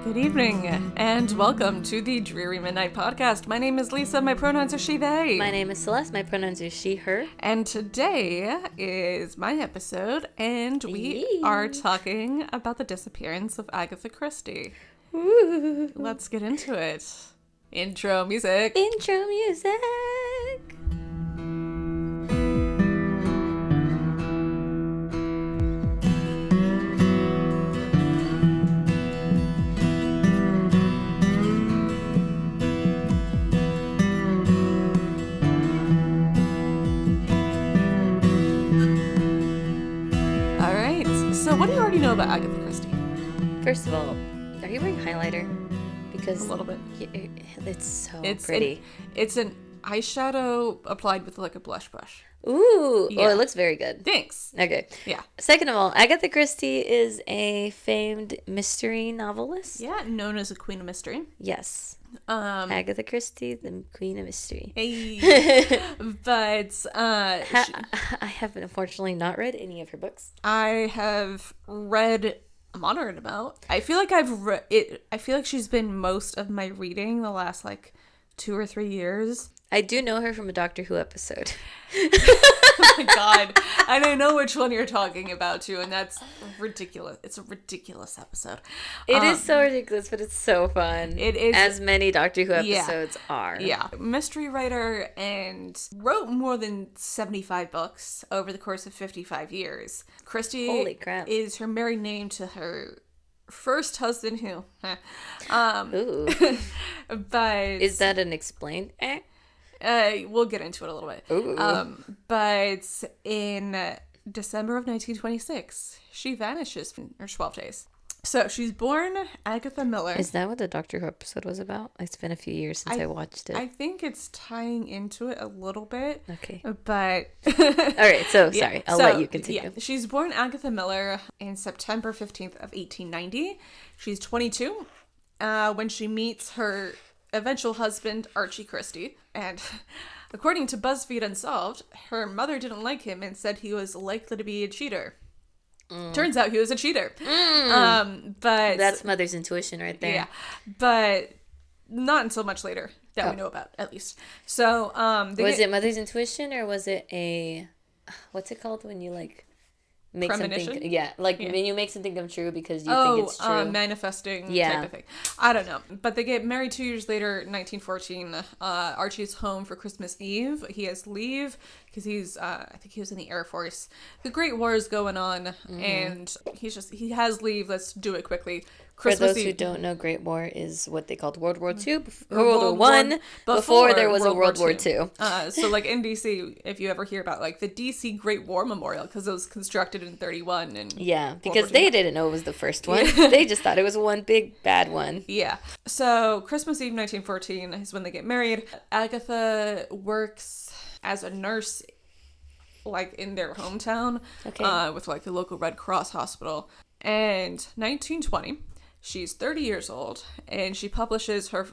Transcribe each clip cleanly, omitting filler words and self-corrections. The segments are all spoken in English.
Good evening, and welcome to the Dreary Midnight Podcast. My name is Lisa, my pronouns are she, they. My name is Celeste, my pronouns are she, her. And today is my episode, and we are talking about the disappearance of Agatha Christie. Ooh. Let's get into it. Intro music. Intro music. So what do you already know about Agatha Christie? First of all, are you wearing highlighter? Because a little bit. It's so pretty. It's an eyeshadow applied with like a blush brush. Ooh. Yeah. Oh, it looks very good. Thanks. Okay. Yeah. Second of all, Agatha Christie is a famed mystery novelist. Yeah, known as a queen of mystery. Yes. Agatha Christie, the queen of mystery. Hey. But I have unfortunately not read any of her books. I have read a moderate amount. I feel like I've read it. I feel like she's been most of my reading the last like 2 or 3 years. I do know her from a Doctor Who episode. Oh my god. And I know which one you're talking about too, and that's ridiculous. It's a ridiculous episode. It is so ridiculous, but it's so fun. It is. As many Doctor Who episodes are. Yeah. Mystery writer and wrote more than 75 books over the course of 55 years. Christie Holy crap. is her married name to her first husband who. Ooh. But is that an explained? We'll get into it a little bit. Ooh. But in December of 1926, she vanishes for 12 days. So she's born Agatha Miller. Is that what the Doctor Who episode was about? It's been a few years since I watched it. I think it's tying into it a little bit. Okay. But all right, so sorry. I'll let you continue. Yeah. She's born Agatha Miller in September 15th of 1890. She's 22 when she meets her eventual husband, Archie Christie. And according to BuzzFeed Unsolved, her mother didn't like him and said he was likely to be a cheater. Turns out he was a cheater. But that's mother's intuition right there. Yeah, but not until much later that we know about, at least. So was it mother's intuition, or was it a what's it called when you like make something? Yeah, like when you make something come true because you think it's true. Manifesting type of thing. I don't know. But they get married 2 years later, 1914. Archie's home for Christmas Eve. He has leave because he's, I think he was in the Air Force. The Great War is going on, and he has leave. Let's do it quickly. Christmas For those Eve. who don't know, Great War is what they called World War II, World War One, before there was a World War II. So like in DC, if you ever hear about like the DC Great War Memorial, because it was constructed in 31. And yeah, because they didn't know it was the first one. They just thought it was one big bad one. Yeah. So Christmas Eve 1914 is when they get married. Agatha works as a nurse like in their hometown with like the local Red Cross hospital. And 1920, she's 30 years old, and she publishes her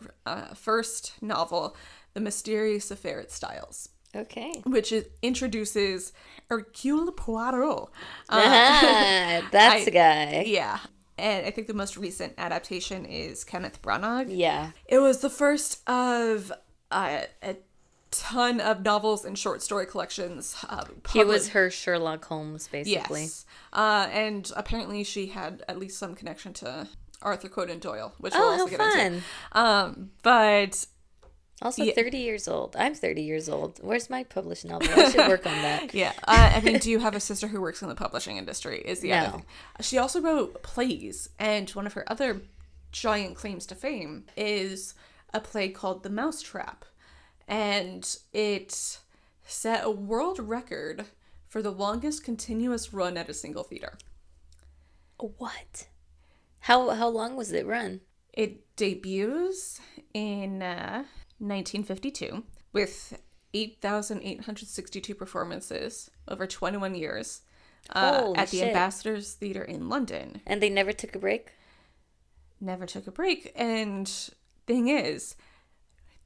first novel, The Mysterious Affair at Styles. Okay. Which introduces Hercule Poirot. That's the guy. Yeah. And I think the most recent adaptation is Kenneth Branagh. Yeah. It was the first of a ton of novels and short story collections. He was her Sherlock Holmes, basically. Yes. And apparently she had at least some connection to Arthur Conan Doyle, which we'll also get into. But also 30 years old. I'm 30 years old. Where's my published novel? I should work on that. Yeah. I mean, do you have a sister who works in the publishing industry? Is the other thing. She also wrote plays, and one of her other giant claims to fame is a play called The Mousetrap. And it set a world record for the longest continuous run at a single theater. What? How long was it run? It debuts in 1952 with 8,862 performances over 21 years at the Ambassadors Theatre in London. And they never took a break? Never took a break. And thing is,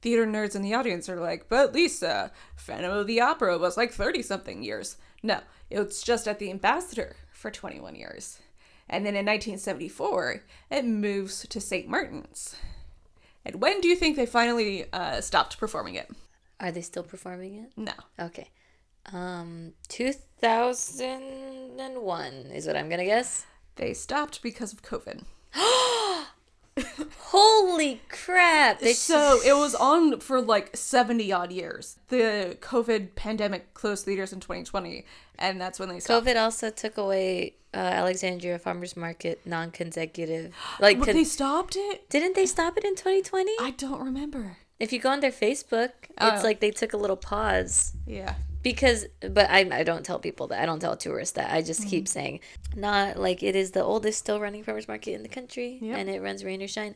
theater nerds in the audience are like, but Lisa, Phantom of the Opera was like 30-something years. No, it's just at the Ambassador for 21 years. And then in 1974, it moves to St. Martin's. And when do you think they finally stopped performing it? Are they still performing it? No. Okay. 2001 is what I'm going to guess. They stopped because of COVID. Holy crap. So it was on for like 70 odd years. The COVID pandemic closed theaters in 2020, and that's when they stopped. COVID also took away Alexandria Farmers Market non-consecutive. They stopped it? Didn't they stop it in 2020? I don't remember. If you go on their Facebook, it's like they took a little pause. Yeah. But I don't tell people that. I don't tell tourists that. I just keep saying, not like it is the oldest still running farmers market in the country, and it runs rain or shine.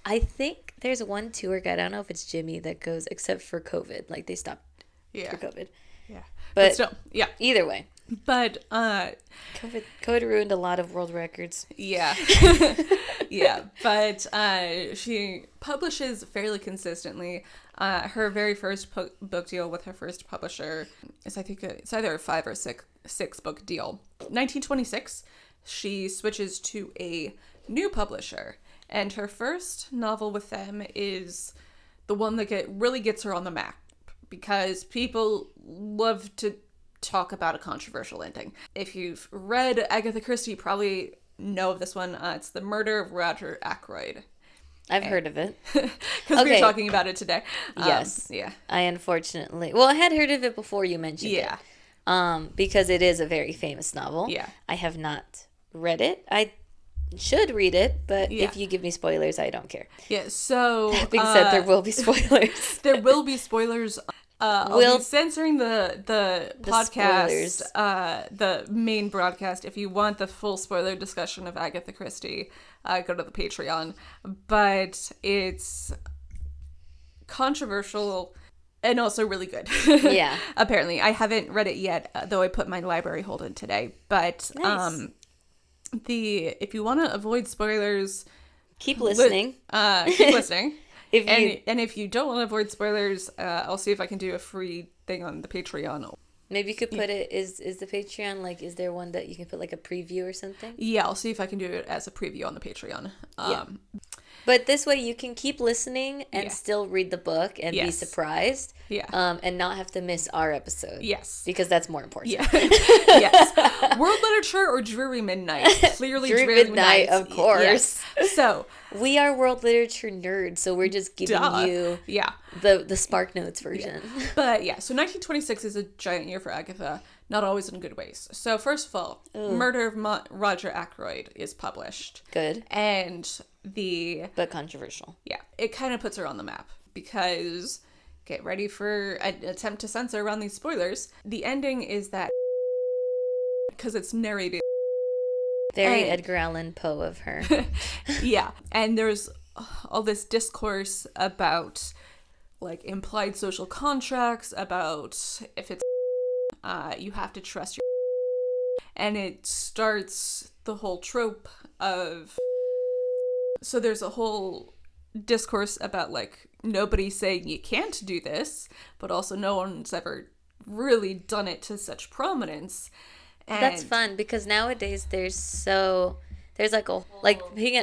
I think there's one tour guide. I don't know if it's Jimmy that goes, except for COVID. Like they stopped for COVID. Yeah. But still, yeah. Either way. But COVID ruined a lot of world records. Yeah. Yeah. But she publishes fairly consistently. Her very first book deal with her first publisher is, I think, it's either a 5 or 6 book deal. 1926, she switches to a new publisher, and her first novel with them is the one that really gets her on the map, because people love to talk about a controversial ending. If you've read Agatha Christie, you probably know of this one. It's The Murder of Roger Ackroyd. I've heard of it. Because we were talking about it today. Yes. Yeah. I had heard of it before you mentioned it. Because it is a very famous novel. Yeah. I have not read it. I should read it, but if you give me spoilers, I don't care. Yeah, so... That being said, there will be spoilers. There will be spoilers. I'll be censoring the podcast, the main broadcast. If you want the full spoiler discussion of Agatha Christie, go to the Patreon. But it's controversial and also really good. Yeah. Apparently. I haven't read it yet, though I put my library hold in today. But nice. If you want to avoid spoilers... Keep listening. Keep listening. If you don't want to avoid spoilers, I'll see if I can do a free thing on the Patreon. Maybe you could put it, is the Patreon, like, is there one that you can put, like, a preview or something? Yeah, I'll see if I can do it as a preview on the Patreon. But this way you can keep listening and still read the book and be surprised. Yeah. And not have to miss our episode. Yes. Because that's more important. Yeah. Yes. World literature or dreary midnight? Clearly dreary midnight, of course. Yes. So. We are world literature nerds, so we're just giving you the Spark Notes version. Yeah. But yeah, so 1926 is a giant year for Agatha, not always in good ways. So first of all, Murder of Roger Ackroyd is published. Good. But controversial. Yeah. It kind of puts her on the map because, get ready for an attempt to censor around these spoilers. The ending is that, because it's narrated. Very Edgar Allan Poe of her. Yeah. And there's all this discourse about, like, implied social contracts, about if it's you have to trust your and it starts the whole trope of, so there's a whole discourse about, like, nobody saying you can't do this, but also no one's ever really done it to such prominence. And that's fun because nowadays there's like a whole, like, being a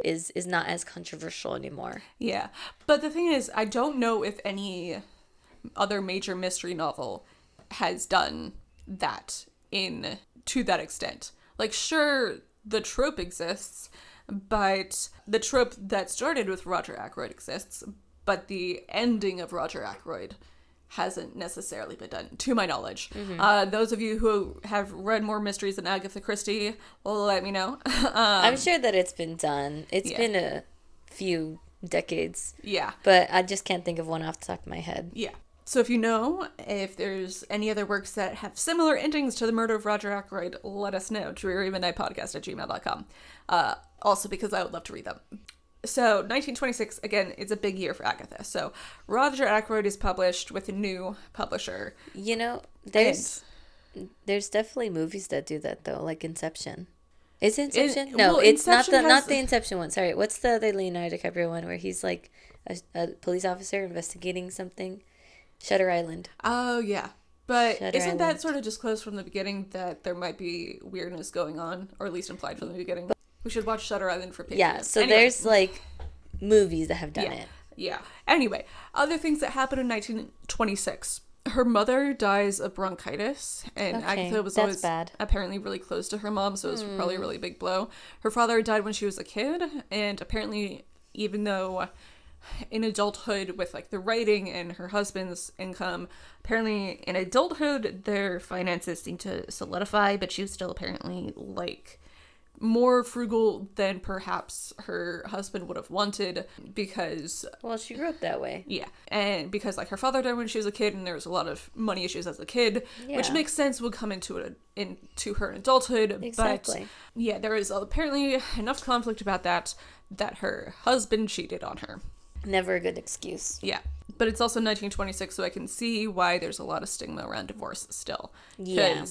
is not as controversial anymore. Yeah. But the thing is, I don't know if any other major mystery novel has done that to that extent. Like, sure, the trope exists, but the trope that started with Roger Ackroyd exists, but the ending of Roger Ackroyd hasn't necessarily been done, to my knowledge. Mm-hmm. Those of you who have read more mysteries than Agatha Christie, well, let me know. I'm sure that it's been done. It's been a few decades. Yeah. But I just can't think of one off the top of my head. Yeah. So if there's any other works that have similar endings to The Murder of Roger Ackroyd, let us know. drearymidnightpodcast@gmail.com. Also because I would love to read them. So 1926, again, is a big year for Agatha. So Roger Ackroyd is published with a new publisher. You know, there's definitely movies that do that, though, like Inception. Is it Inception? No, it's Inception not the Inception one. Sorry, what's the other Leonardo DiCaprio one where he's like a police officer investigating something? Shutter Island. Oh, yeah. But isn't that sort of disclosed from the beginning that there might be weirdness going on, or at least implied from the beginning? We should watch Shutter Island for payment. Yeah, so there's like movies that have done it. Yeah. Anyway, other things that happened in 1926. Her mother dies of bronchitis, and Agatha was always apparently really close to her mom, so it was probably a really big blow. Her father died when she was a kid, and apparently, even though in adulthood with like the writing and her husband's income, apparently in adulthood their finances seemed to solidify, but she was still apparently like more frugal than perhaps her husband would have wanted, because she grew up that way. Yeah, and because like her father died when she was a kid, and there was a lot of money issues as a kid, which makes sense, would come into her in adulthood. Exactly. But yeah, there is apparently enough conflict about that her husband cheated on her. Never a good excuse. Yeah. But it's also 1926, so I can see why there's a lot of stigma around divorce still. Yeah.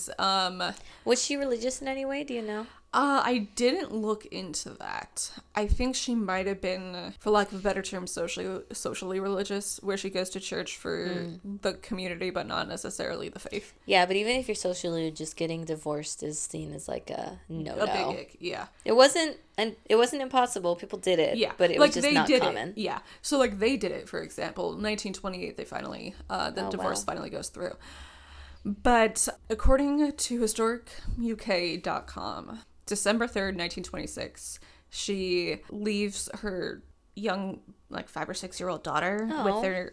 Was she religious in any way? Do you know? I didn't look into that. I think she might have been, for lack of a better term, socially religious, where she goes to church for the community, but not necessarily the faith. Yeah, but even if you're socially religious, getting divorced is seen as like a no-no. A big ick, yeah. It wasn't impossible. People did it, but it was just not common. Yeah, so like they did it, for example. 1928, they finally, the divorce finally goes through. But according to historicuk.com, December 3rd, 1926, she leaves her young, like 5 or 6 year old daughter with their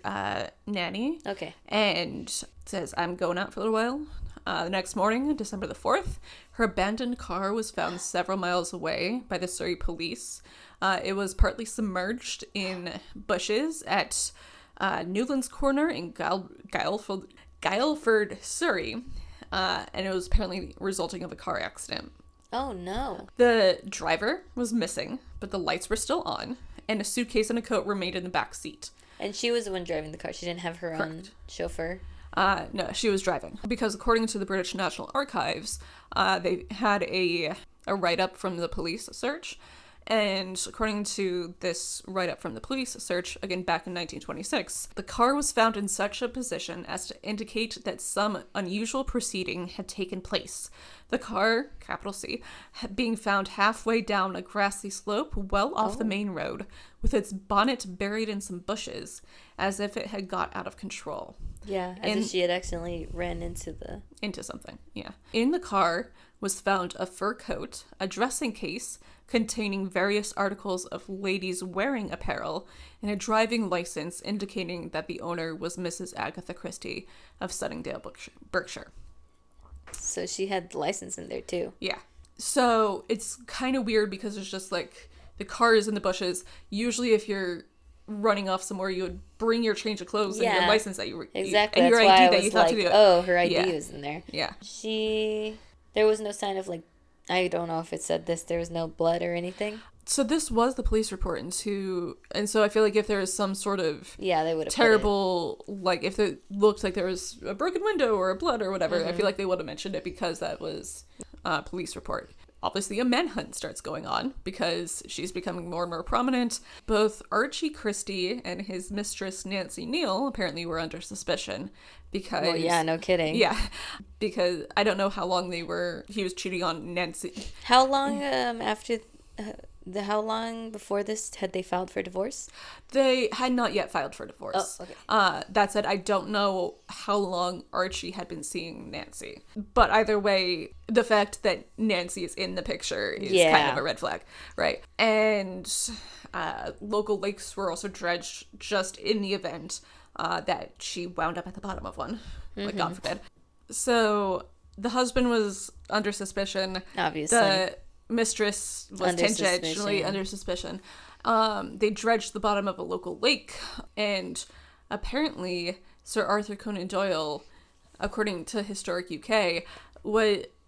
nanny. Okay. And says, I'm going out for a little while. The next morning, December the 4th, her abandoned car was found several miles away by the Surrey police. It was partly submerged in bushes at Newlands Corner in Guildford, Surrey. And it was apparently resulting of a car accident. Oh, no. The driver was missing, but the lights were still on, and a suitcase and a coat remained in the back seat. And she was the one driving the car. She didn't have her own chauffeur? No, she was driving. Because according to the British National Archives, they had a write-up from the police search. And according to this write-up from the police search, again back in 1926, the car was found in such a position as to indicate that some unusual proceeding had taken place. The car, capital C, being found halfway down a grassy slope well off the main road, with its bonnet buried in some bushes, as if it had got out of control. Yeah, as if she had accidentally ran into something, yeah. In the car was found a fur coat, a dressing case containing various articles of ladies' wearing apparel, and a driving license indicating that the owner was Mrs. Agatha Christie of Sunningdale, Berkshire. So she had the license in there too. Yeah. So it's kind of weird because it's just like the car is in the bushes. Usually if you're running off somewhere, you would bring your change of clothes and your license that exactly. And your That's ID why that you thought to do it. Oh, her ID was in there. Yeah. There was no sign of like, I don't know if it said this, there was no blood or anything. So this was the police report, and so I feel like if there was some sort of they would have terrible, like if it looked like there was a broken window or a blood or whatever, I feel like they would have mentioned it because that was a police report. Obviously, a manhunt starts going on because she's becoming more and more prominent. Both Archie Christie and his mistress Nancy Neal apparently were under suspicion because... Well, yeah, no kidding. Yeah, because I don't know how long he was cheating on Nancy. How long how long before this had they filed for divorce? They had not yet filed for divorce. Oh, okay. That said, I don't know how long Archie had been seeing Nancy. But either way, the fact that Nancy is in the picture is kind of a red flag, right? And local lakes were also dredged just in the event that she wound up at the bottom of one. Like, God forbid. So the husband was under suspicion. Obviously. The mistress was tangentially under suspicion. They dredged the bottom of a local lake, and apparently Sir Arthur Conan Doyle, according to Historic UK,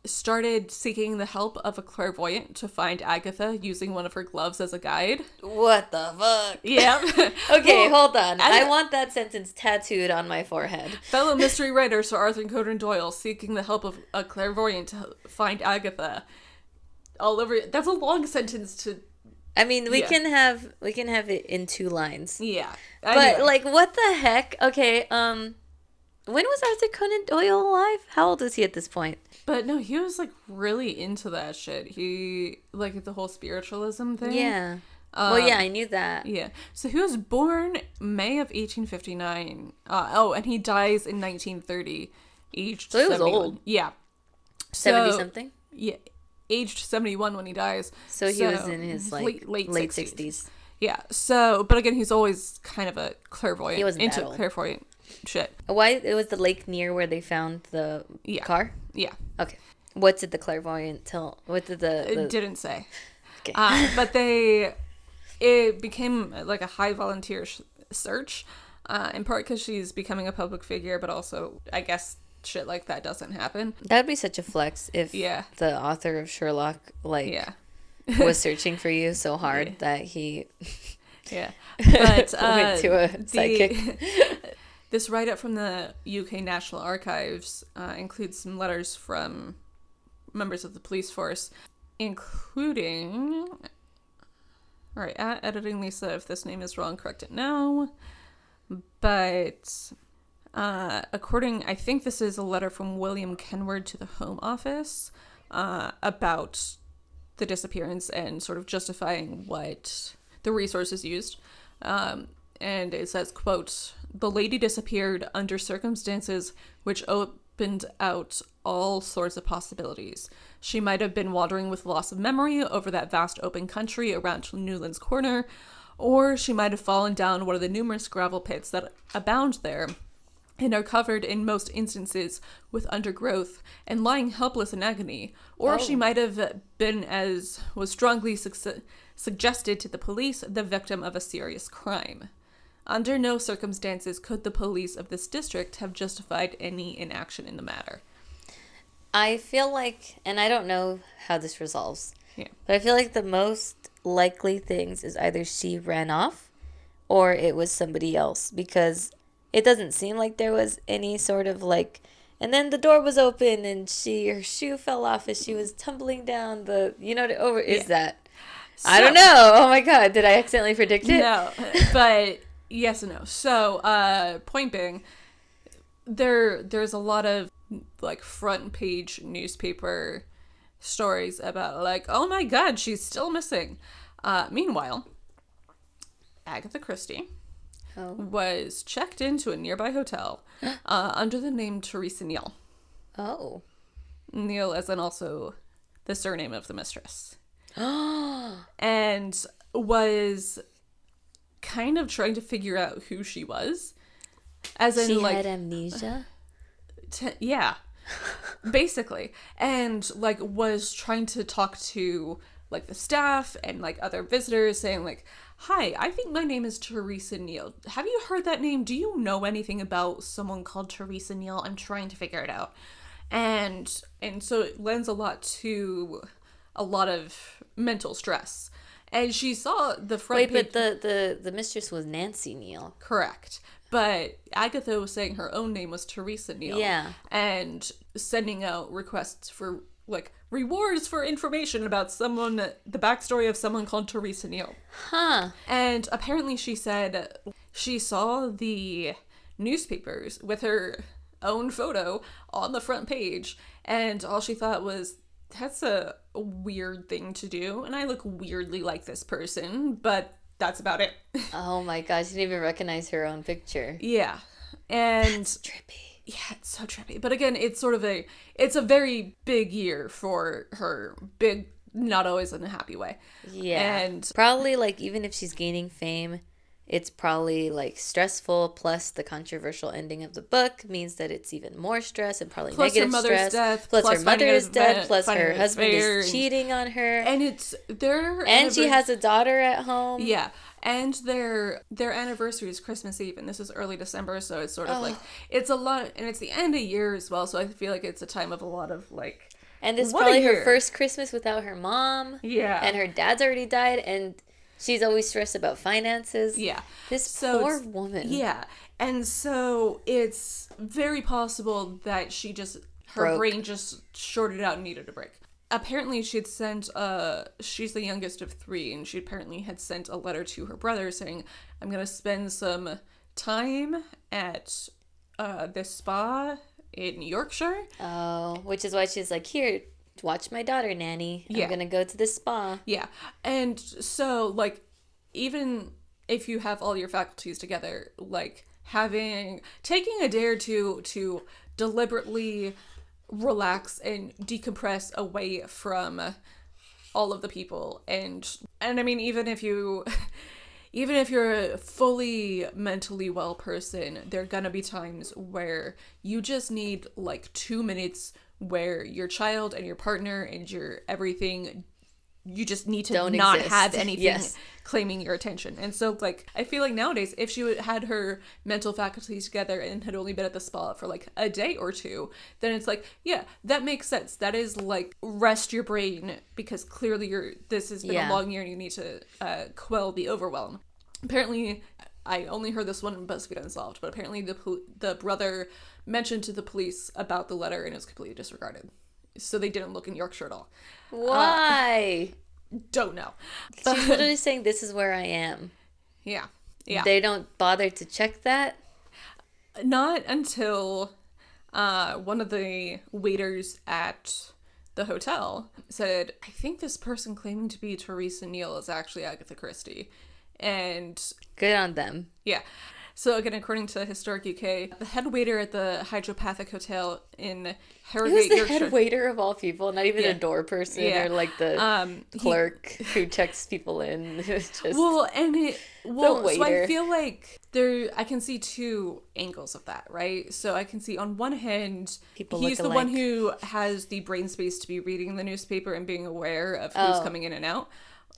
started seeking the help of a clairvoyant to find Agatha using one of her gloves as a guide. What the fuck? Yeah. Okay, hold on. I want that sentence tattooed on my forehead. Fellow mystery writer Sir Arthur Conan Doyle seeking the help of a clairvoyant to find Agatha. All over. That's a long sentence to. I mean, we can have it in 2 lines. Yeah. Anyway. But like, what the heck? Okay. When was Arthur Conan Doyle alive? How old is he at this point? But no, he was like really into that shit. He like the whole spiritualism thing. Yeah. Well, yeah, I knew that. Yeah. So he was born May of 1859. And he dies in 1930, aged So he was 71. old. Yeah. 70-something? Yeah. Aged 71 when he dies. So he was in his like late 60s. Yeah. So, but again, he's always kind of a clairvoyant. He wasn't into that old. clairvoyant shit. Why? It was the lake near where they found the car? Yeah. Okay. What did the clairvoyant tell? What did the... It didn't say. Okay. But it became like a high volunteer search, in part because she's becoming a public figure, but also, I guess, shit like that doesn't happen. That would be such a flex if the author of Sherlock, was searching for you so hard that he... Yeah. But went to a psychic. This write-up from the UK National Archives includes some letters from members of the police force, including... All right, at editing Lisa, if this name is wrong, correct it now. But I think this is a letter from William Kenward to the Home Office about the disappearance and sort of justifying what the resources used. And it says, quote, "The lady disappeared under circumstances which opened out all sorts of possibilities. She might have been wandering with loss of memory over that vast open country around Newlands Corner, or she might have fallen down one of the numerous gravel pits that abound there and are covered in most instances with undergrowth and lying helpless in agony, or she might have been, as was strongly suggested to the police, the victim of a serious crime. Under no circumstances could the police of this district have justified any inaction in the matter." I feel like, and I don't know how this resolves, Yeah. but I feel like the most likely things is either she ran off or it was somebody else, because it doesn't seem like there was any sort of like, and then the door was open and her shoe fell off as she was tumbling down that. So, I don't know. Oh my God. Did I accidentally predict it? No, but yes and no. So, point being, there's a lot of like front page newspaper stories about like, oh my God, she's still missing. Meanwhile, Agatha Christie was checked into a nearby hotel under the name Teresa Neal. Oh. Neal as in also the surname of the mistress. And was kind of trying to figure out who she was. As in, she like, had amnesia? Yeah. Basically. And, like, was trying to talk to, like, the staff and, like, other visitors, saying, like, "Hi, I think my name is Teresa Neal. Have you heard that name? Do you know anything about someone called Teresa Neal? I'm trying to figure it out." And so it lends a lot to a lot of mental stress. And she saw the front page... but the mistress was Nancy Neal. Correct. But Agatha was saying her own name was Teresa Neal. Yeah. And sending out requests for, like, rewards for information about someone, the backstory of someone called Teresa Neal. Huh. And apparently she said she saw the newspapers with her own photo on the front page, and all she thought was, that's a weird thing to do, and I look weirdly like this person, but that's about it. Oh my gosh, she didn't even recognize her own picture. Yeah. And that's trippy. Yeah, it's so trippy. But again, it's a very big year for her. Big, not always in a happy way. Yeah. And probably, like, even if she's gaining fame, it's probably, like, stressful, plus the controversial ending of the book means that it's even more stress and probably plus negative her mother's stress. Death, plus her mother is dead, plus her husband is cheating on her. And it's their... And she has a daughter at home. Yeah. And their anniversary is Christmas Eve, and this is early December, so it's sort of like... It's a lot... And it's the end of year as well, so I feel like it's a time of a lot of, like... And this is probably her first Christmas without her mom. Yeah. And her dad's already died, and... she's always stressed about finances. Yeah. This poor woman. Yeah. And so it's very possible that she just... her brain just shorted out and needed a break. Apparently she'd sent... she's the youngest of 3, and she apparently had sent a letter to her brother saying, "I'm going to spend some time at this spa in Yorkshire. Oh, which is why she's like, here, watch my daughter, nanny. I'm gonna go to the spa. Yeah. And so, like, even if you have all your faculties together, like, taking a day or two to deliberately relax and decompress away from all of the people. And I mean, even if you're a fully mentally well person, there are gonna be times where you just need like 2 minutes where your child and your partner and your everything, you just need to not have anything claiming your attention. And so, like, I feel like nowadays, if she had her mental faculties together and had only been at the spa for like a day or two, then it's like, yeah, that makes sense. That is like, rest your brain, because clearly this has been a long year and you need to quell the overwhelm. Apparently, I only heard this one in BuzzFeed Unsolved, but apparently the brother mentioned to the police about the letter and it was completely disregarded. So they didn't look in Yorkshire at all. Why? Don't know. She's literally saying, this is where I am. Yeah. Yeah. They don't bother to check that? Not until one of the waiters at the hotel said, I think this person claiming to be Teresa Neal is actually Agatha Christie. And good on them. Yeah. So again, according to Historic UK, the head waiter at the Hydropathic Hotel in Harrogate, Yorkshire. Who's the head waiter of all people? Not even a door person or like the clerk who checks people in. Just so I feel like I can see two angles of that, right? So I can see on one hand, he's the one who has the brain space to be reading the newspaper and being aware of who's coming in and out.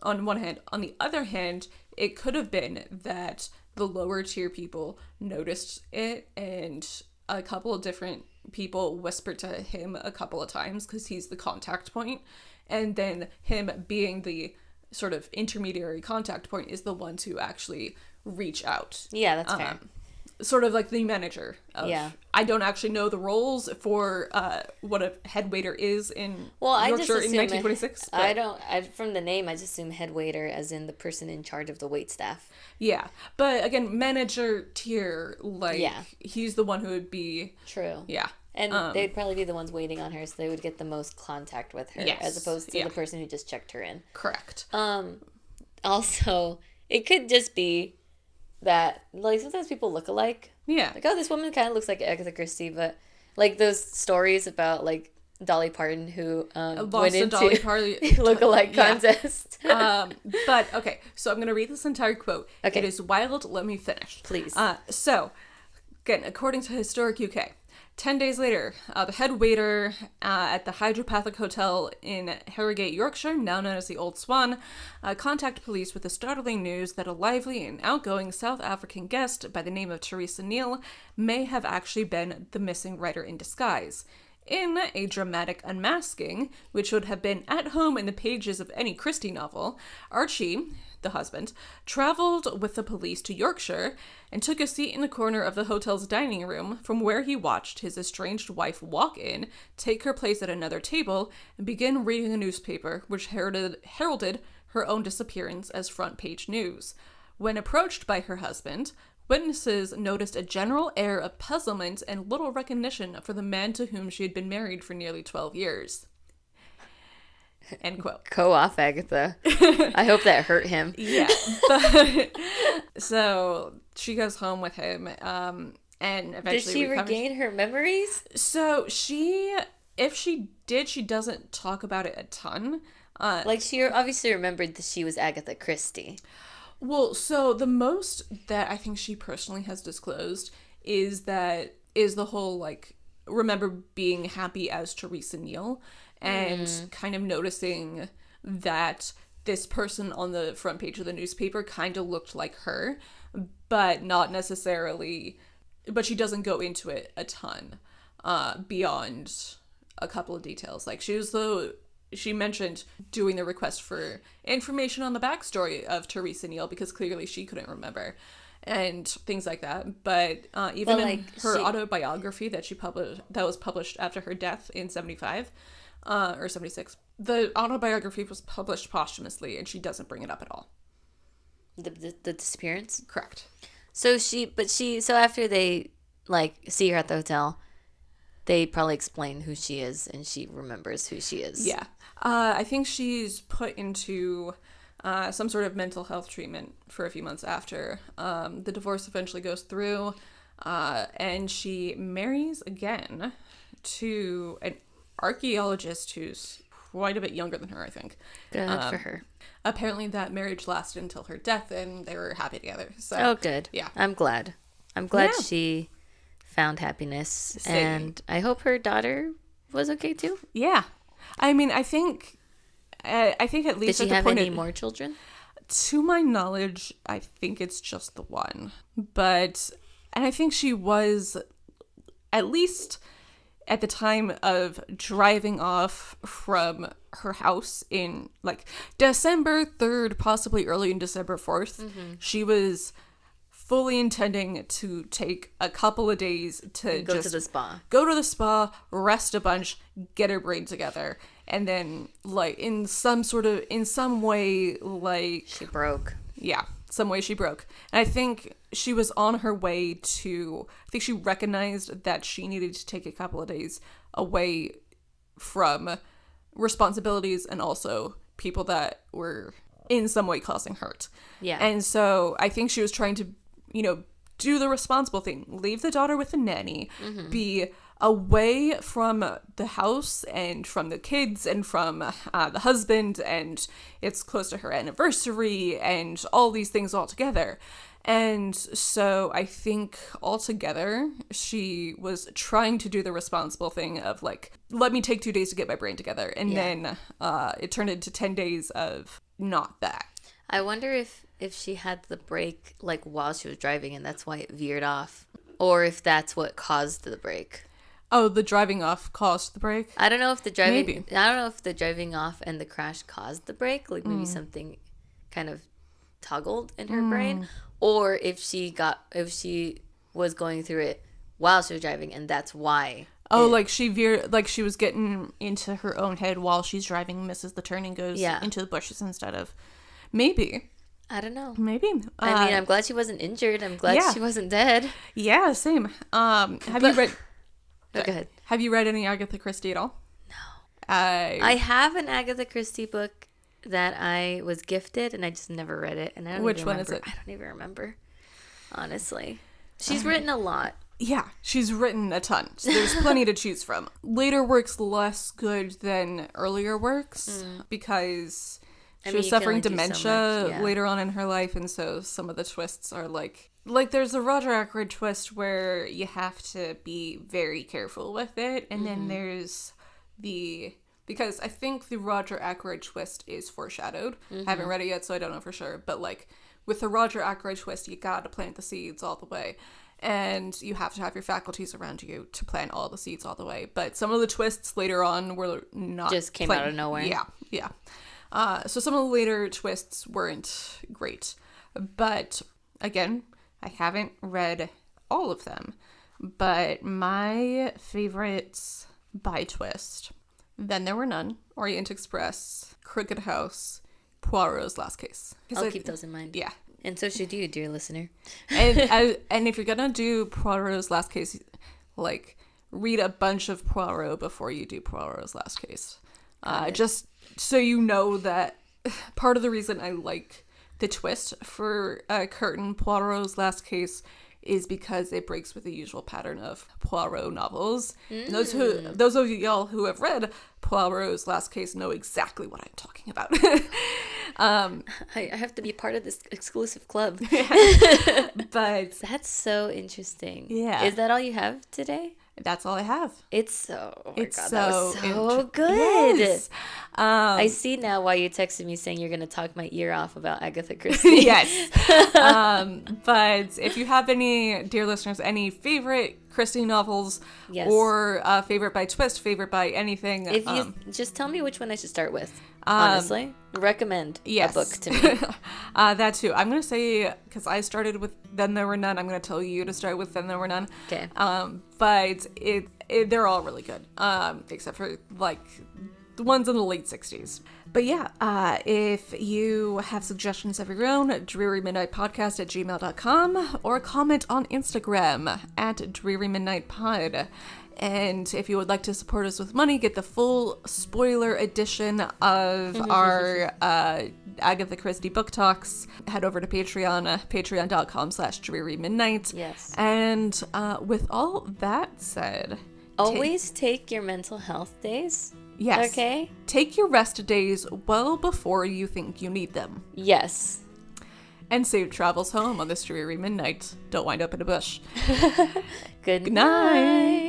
On one hand. On the other hand, it could have been that the lower tier people noticed it and a couple of different people whispered to him a couple of times because he's the contact point, and then him being the sort of intermediary contact point is the one to actually reach out. Yeah, that's fair. Sort of like the manager of, I don't actually know the roles for what a head waiter is in Yorkshire in 1926. From the name, I just assume head waiter as in the person in charge of the wait staff. Yeah. But again, manager tier, he's the one who would be... True. Yeah. And they'd probably be the ones waiting on her, so they would get the most contact with her, as opposed to the person who just checked her in. Correct. Also, it could just be that, like, sometimes people look alike. Yeah. Like, oh, this woman kind of looks like Agatha Christie, but, like, those stories about, like, Dolly Parton who went into Dolly Parton look-alike contest. But, okay, so I'm going to read this entire quote. Okay. It is wild. Let me finish. Please. So, again, according to Historic UK, 10 days later, the head waiter at the Hydropathic Hotel in Harrogate, Yorkshire, now known as the Old Swan, contacted police with the startling news that a lively and outgoing South African guest by the name of Teresa Neal may have actually been the missing writer in disguise. In a dramatic unmasking, which would have been at home in the pages of any Christie novel, Archie, the husband, traveled with the police to Yorkshire and took a seat in the corner of the hotel's dining room, from where he watched his estranged wife walk in, take her place at another table, and begin reading a newspaper which heralded her own disappearance as front-page news. When approached by her husband, witnesses noticed a general air of puzzlement and little recognition for the man to whom she had been married for nearly 12 years. End quote. Go off, Agatha. I hope that hurt him. Yeah. But, so she goes home with him, and eventually did she regain her memories? So if she did, she doesn't talk about it a ton. Like, she obviously remembered that she was Agatha Christie. Well, so the most that I think she personally has disclosed is the whole, like, remember being happy as Teresa Neal and kind of noticing that this person on the front page of the newspaper kind of looked like her, but not necessarily, but she doesn't go into it a ton beyond a couple of details. Like, she mentioned doing the request for information on the backstory of Teresa Neal because clearly she couldn't remember and things like that. But even in her autobiography that was published after her death in 75 or 76, the autobiography was published posthumously and she doesn't bring it up at all. The disappearance? Correct. So after they like, see her at the hotel, they probably explain who she is, and she remembers who she is. Yeah. I think she's put into some sort of mental health treatment for a few months after. The divorce eventually goes through, and she marries again to an archaeologist who's quite a bit younger than her, I think. Good for her. Apparently that marriage lasted until her death, and they were happy together. So, oh, good. Yeah. I'm glad she found happiness. Same. And I hope her daughter was okay too. Yeah. I mean, I think at least did she have any more children? To my knowledge, I think it's just the one. And I think she was, at least at the time of driving off from her house in like December 3rd, possibly early in December 4th, she was fully intending to take a couple of days to go to the spa, rest a bunch, get her brain together, and then like in some way, like she broke. Yeah, some way she broke. And I think she was on her way to, I think she recognized that she needed to take a couple of days away from responsibilities and also people that were in some way causing hurt. Yeah. And so I think she was trying to, do the responsible thing. Leave the daughter with the nanny. Be away from the house and from the kids and from the husband, and it's close to her anniversary and all these things all together. And so I think altogether she was trying to do the responsible thing of like, let me take 2 days to get my brain together, and then it turned into 10 days of not that. I wonder if she had the break like while she was driving and that's why it veered off, or if that's what caused the break. Oh, the driving off caused the break? I don't know if the driving Maybe. I don't know if the driving off and the crash caused the break, like maybe something kind of toggled in her brain, or if she was going through it while she was driving and that's why. Oh, like she veered, like she was getting into her own head while she's driving, misses the turn and goes into the bushes instead of. Maybe. I don't know. Maybe. I mean, I'm glad she wasn't injured. I'm glad she wasn't dead. Yeah, same. Have you read... Oh, go ahead. Have you read any Agatha Christie at all? No. I have an Agatha Christie book that I was gifted, and I just never read it. And I don't Which even one remember. is it? I don't even remember, honestly. She's written a lot. Yeah, she's written a ton. So there's plenty to choose from. Later works less good than earlier works because she was suffering dementia later on in her life, and so some of the twists are like there's the Roger Ackroyd twist where you have to be very careful with it, and then there's because I think the Roger Ackroyd twist is foreshadowed. I haven't read it yet, so I don't know for sure, but like with the Roger Ackroyd twist, you gotta plant the seeds all the way. And you have to have your faculties around you to plant all the seeds all the way. But some of the twists later on were not... Just came out of nowhere. Yeah. So some of the later twists weren't great. But, again, I haven't read all of them. But my favorites by twist, Then There Were None, Orient Express, Crooked House, Poirot's Last Case. I'll keep those in mind. Yeah. And so should you, dear listener. And if you're gonna do Poirot's Last Case, like read a bunch of Poirot before you do Poirot's Last Case. Just so you know that part of the reason I like the twist for Curtin Poirot's Last Case is because it breaks with the usual pattern of Poirot novels. And those of y'all who have read Poirot's Last Case know exactly what I'm talking about. I have to be part of this exclusive club. But that's so interesting. Yeah. Is that all you have today? That's all I have. It's so... Oh my God, so that was so good. Yes. I see now why you texted me saying you're going to talk my ear off about Agatha Christie. Yes. But if you have any, dear listeners, any favorite Christie novels or favorite by twist, favorite by anything. If you just tell me which one I should start with. Honestly, recommend a book to me. That too. I'm going to say, because I started with Then There Were None, I'm going to tell you to start with Then There Were None. Okay. But they're all really good. Except for, like, the ones in the late 60s. But yeah, if you have suggestions of your own, drearymidnightpodcast@gmail.com, or comment on Instagram @drearymidnightpod. And if you would like to support us with money, get the full spoiler edition of our Agatha Christie book talks, head over to Patreon, patreon.com/drearymidnight. Yes. And with all that said... Always take your mental health days. Yes. Okay? Take your rest days well before you think you need them. Yes. And safe travels home on this dreary midnight. Don't wind up in a bush. Good night.